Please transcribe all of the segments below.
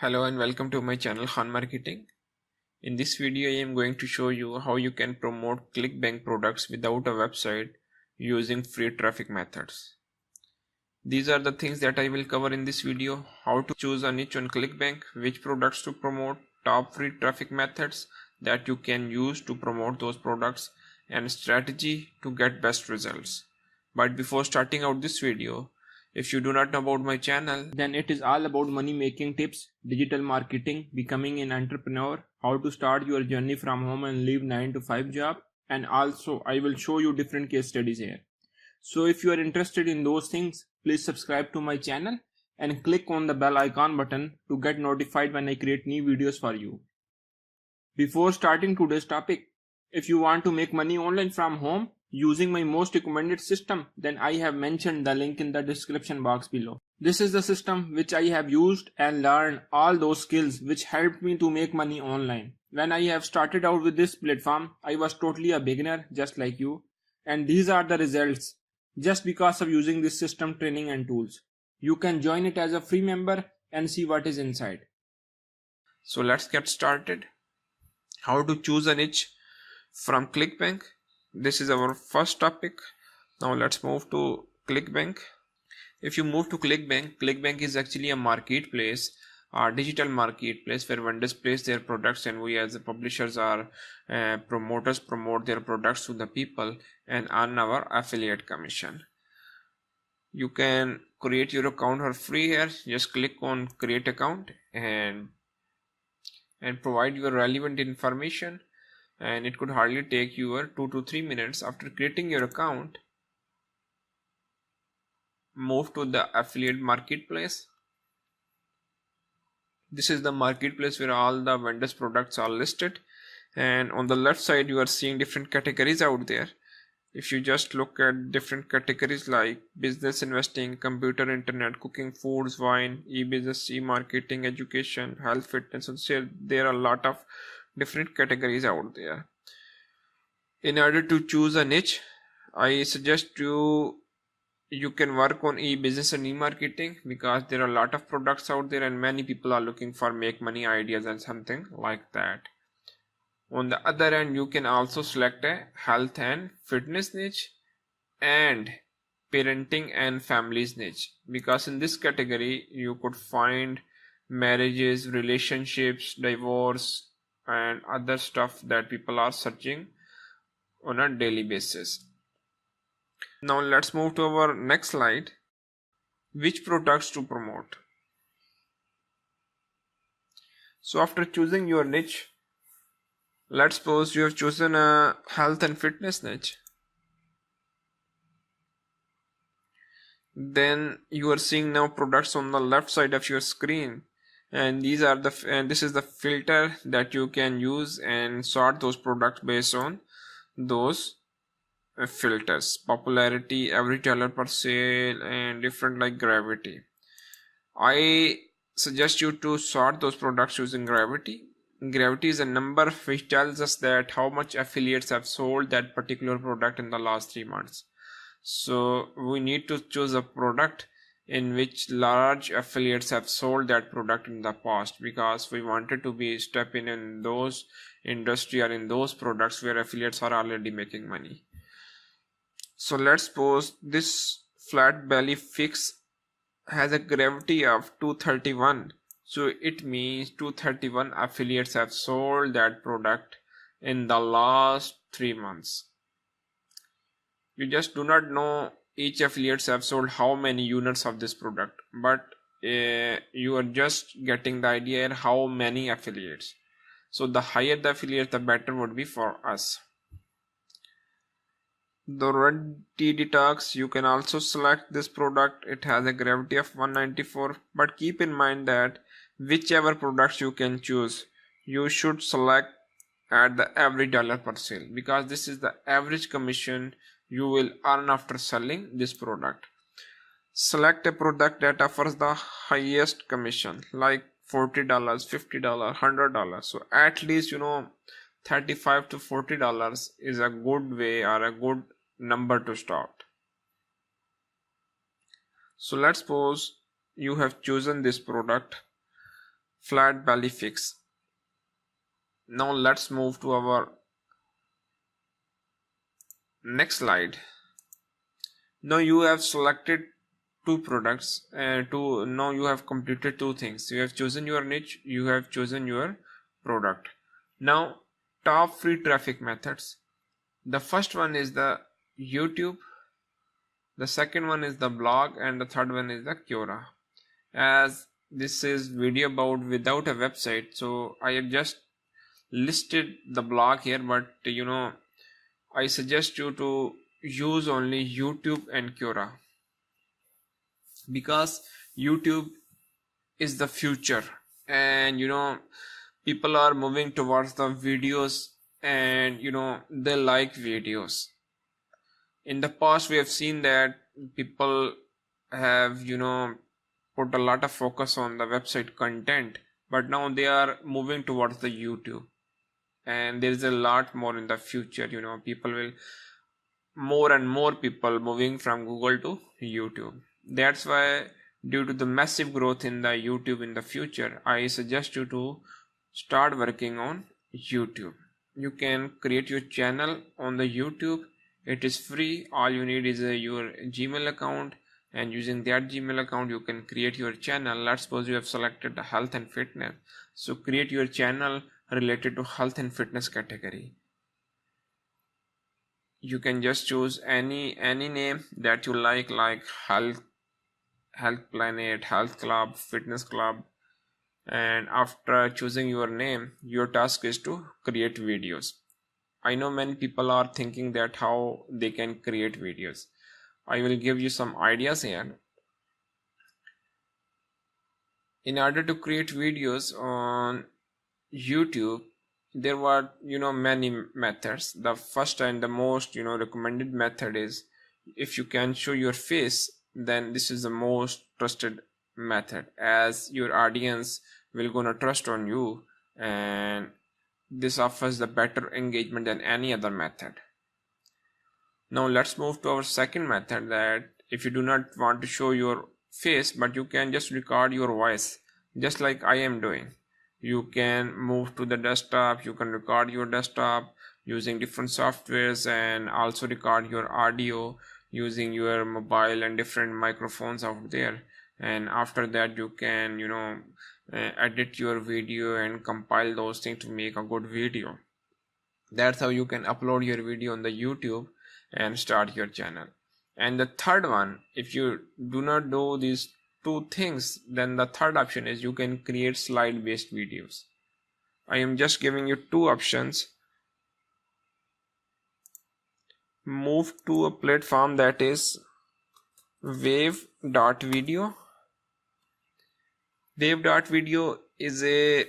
Hello and welcome to my channel Khan Marketing. In this video I am going to show you how you can promote Clickbank products without a website using free traffic methods. These are the things that I will cover in this video: how to choose a niche on Clickbank, which products to promote, top free traffic methods that you can use to promote those products, and strategy to get best results. But before starting out this video, if you do not know about my channel, then it is all about money making tips, digital marketing, becoming an entrepreneur, how to start your journey from home and leave 9 to 5 job, and also I will show you different case studies here. So if you are interested in those things, please subscribe to my channel and click on the bell icon button to get notified when I create new videos for you. Before starting today's topic, if you want to make money online from home using my most recommended system, then I have mentioned the link in the description box below. This is the system which I have used and learned all those skills which helped me to make money online. When I have started out with this platform, I was totally a beginner just like you, and these are the results just because of using this system, training and tools. You can join it as a free member and see what is inside. So let's get started. How to choose a niche from Clickbank. This is our first topic. Now let's move to Clickbank. If you move to Clickbank, Clickbank is actually a marketplace, a digital marketplace where vendors place their products and we as the publishers or promoters promote their products to the people and earn our affiliate commission. You can create your account for free here. Just click on create account and provide your relevant information, and it could hardly take you 2 to 3 minutes. After creating your account, move to the affiliate marketplace. This is the marketplace where all the vendors products are listed, and on the left side you are seeing different categories out there. If you just look at different categories like business, investing, computer, internet, cooking, foods, wine, e-business, e-marketing, education, health, fitness, so there are a lot of different categories out there. In order to choose a niche, I suggest you can work on e-business and e-marketing because there are a lot of products out there and many people are looking for make money ideas and something like that. On the other hand, you can also select a health and fitness niche and parenting and families niche, because in this category you could find marriages, relationships, divorce and other stuff that people are searching on a daily basis. Now let's move to our next slide. Which products to promote? So after choosing your niche, let's suppose you have chosen a health and fitness niche. Then you are seeing now products on the left side of your screen, and this is the filter that you can use and sort those products based on those filters: popularity, average dollar per sale, and different like gravity. I suggest you to sort those products using gravity. Gravity is a number which tells us that how much affiliates have sold that particular product in the last 3 months. So we need to choose a product in which large affiliates have sold that product in the past, because we wanted to be step in those industry or in those products where affiliates are already making money. So let's suppose this flat belly fix has a gravity of 231. So it means 231 affiliates have sold that product in the last 3 months. You just do not know each affiliates have sold how many units of this product, but you are just getting the idea how many affiliates. So the higher the affiliates, the better would be for us. The red tea detox, you can also select this product. It has a gravity of 194, but keep in mind that whichever products you can choose, you should select at the average dollar per sale, because this is the average commission you will earn after selling this product. Select a product that offers the highest commission like $40, $50, $100. So at least $35 to $40 is a good way or a good number to start. So let's suppose you have chosen this product flat belly fix. Now let's move to our next slide. Now you have selected two products and now you have completed two things. You have chosen your niche, you have chosen your product. Now top free traffic methods. The first one is the YouTube, the second one is the blog, and the third one is the Quora. As this is video about without a website, so I have just listed the blog here, but I suggest you to use only YouTube and Quora, because YouTube is the future, and people are moving towards the videos, and they like videos. In the past we have seen that people have put a lot of focus on the website content, but now they are moving towards the YouTube, and there is a lot more in the future. People will more and more people moving from Google to YouTube. That's why, due to the massive growth in the YouTube in the future, I suggest you to start working on YouTube. You can create your channel on the YouTube. It is free. All you need is your Gmail account, and using that Gmail account you can create your channel. Let's suppose you have selected the health and fitness, so create your channel related to health and fitness category. You can just choose any name that you like health planet, health club, fitness club, and after choosing your name, your task is to create videos. I know many people are thinking that how they can create videos. I will give you some ideas here. In order to create videos on YouTube, there were many methods. The first and the most recommended method is, if you can show your face, then this is the most trusted method, as your audience will gonna trust on you, and this offers the better engagement than any other method. Now let's move to our second method, that if you do not want to show your face, but you can just record your voice, just like I am doing. You can move to the desktop, you can record your desktop using different softwares, and also record your audio using your mobile and different microphones out there. And after that you can edit your video and compile those things to make a good video. That's how you can upload your video on the YouTube and start your channel. And the third one, if you do not do these two things, then the third option is you can create slide based videos. I am just giving you two options. Move to a platform that is wave.video. Wave.video is a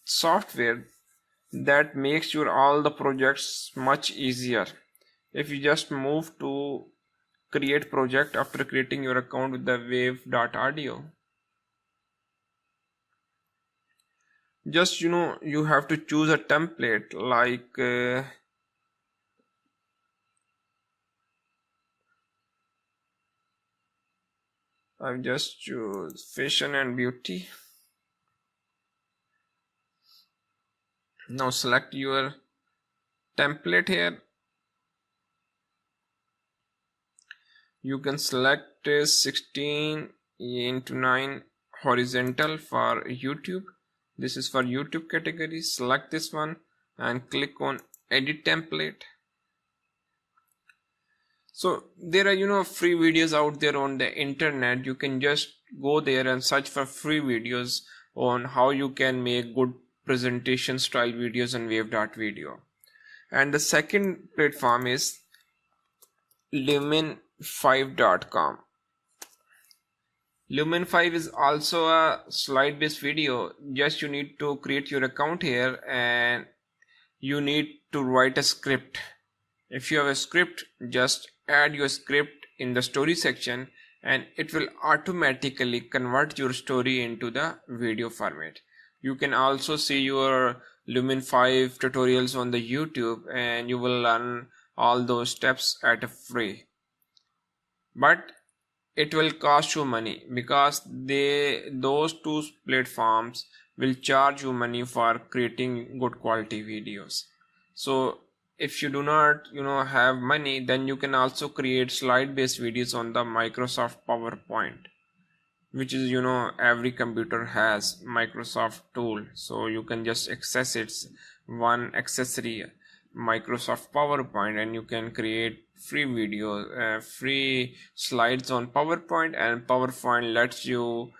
software that makes your all the projects much easier. If you just move to create project after creating your account with the wave.audio, just you have to choose a template, like I've just choose fashion and beauty. Now select your template here. You can select 16:9 horizontal for YouTube. This is for YouTube category. Select this one and click on edit template. So there are free videos out there on the internet. You can just go there and search for free videos on how you can make good presentation style videos on wave.video. And the second platform is lumen5.com. Lumen5 is also a slide based video. Just you need to create your account here, and you need to write a script. If you have a script, just add your script in the story section, and it will automatically convert your story into the video format. You can also see your Lumen5 tutorials on the YouTube, and you will learn all those steps at a free. But it will cost you money, because those two platforms will charge you money for creating good quality videos. So if you do not have money, then you can also create slide based videos on the Microsoft PowerPoint, which is every computer has Microsoft tool, so you can just access its one accessory, Microsoft PowerPoint, and you can create free videos, free slides on PowerPoint, and PowerPoint lets you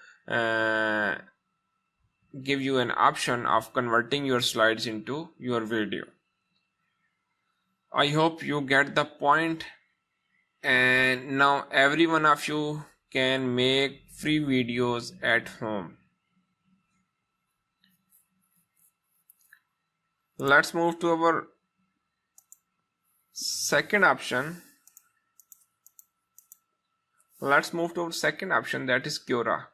give you an option of converting your slides into your video. I hope you get the point, and now every one of you can make free videos at home. Let's move to our second option. That is Quora.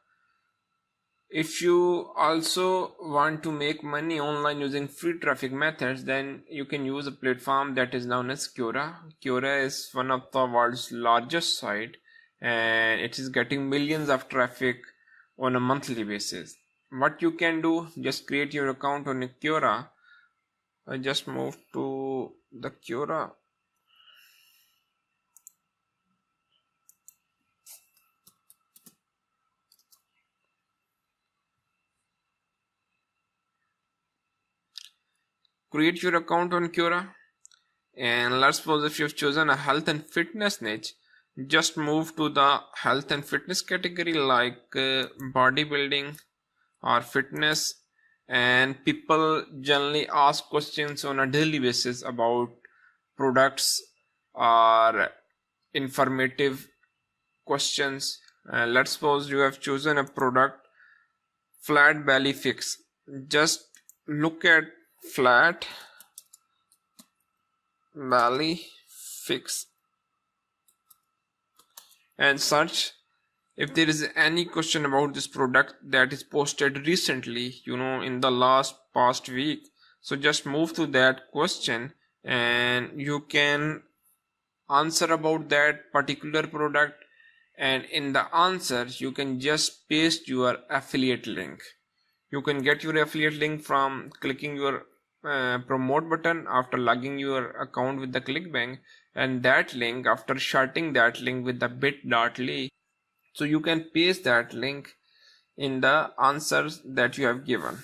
If you also want to make money online using free traffic methods, then you can use a platform that is known as Quora. Quora is one of the world's largest site, and it is getting millions of traffic on a monthly basis. What you can do, just create your account on Quora. I just moved to the Quora. Create your account on Quora, and let's suppose if you've chosen a health and fitness niche, just move to the health and fitness category like bodybuilding or fitness, and people generally ask questions on a daily basis about products or informative questions. Let's suppose you have chosen a product, flat belly fix. Just look at flat belly fix and search if there is any question about this product that is posted recently, in the past week. So just move to that question and you can answer about that particular product, and in the answer you can just paste your affiliate link. You can get your affiliate link from clicking your promote button after logging your account with the Clickbank, and that link, after shorting that link with the bit.ly, so you can paste that link in the answers that you have given.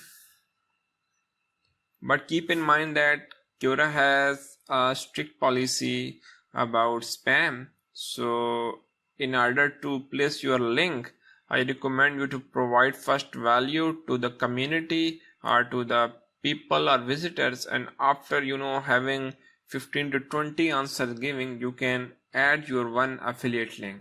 But keep in mind that Quora has a strict policy about spam. So in order to place your link, I recommend you to provide first value to the community or to the people or visitors, and after having 15 to 20 answers giving, you can add your one affiliate link.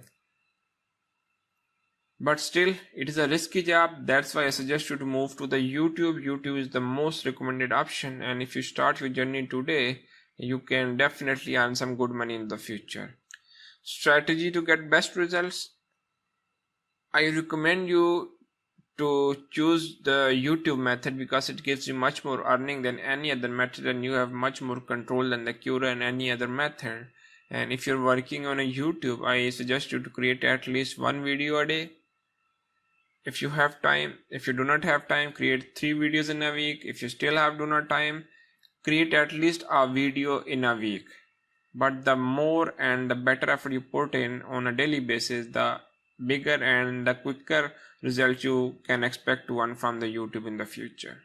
But still, it is a risky job. That's why I suggest you to move to the YouTube. YouTube is the most recommended option, and if you start your journey today, you can definitely earn some good money in the future. Strategy to get best results: I recommend you to choose the YouTube method because it gives you much more earning than any other method, and you have much more control than the Quora and any other method. And if you're working on a YouTube, I suggest you to create at least one video a day. If you have time. If you do not have time, create 3 videos in a week. If you still do not time, create at least a video in a week. But the more and the better effort you put in on a daily basis, the bigger and the quicker results you can expect to earn from the YouTube in the future.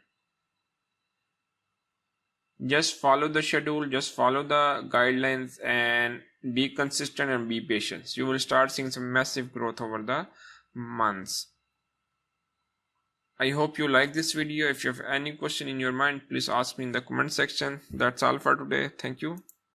Just follow the schedule, just follow the guidelines, and be consistent and be patient. You will start seeing some massive growth over the months. I hope you like this video. If you have any question in your mind, please ask me in the comment section. That's all for today. Thank you.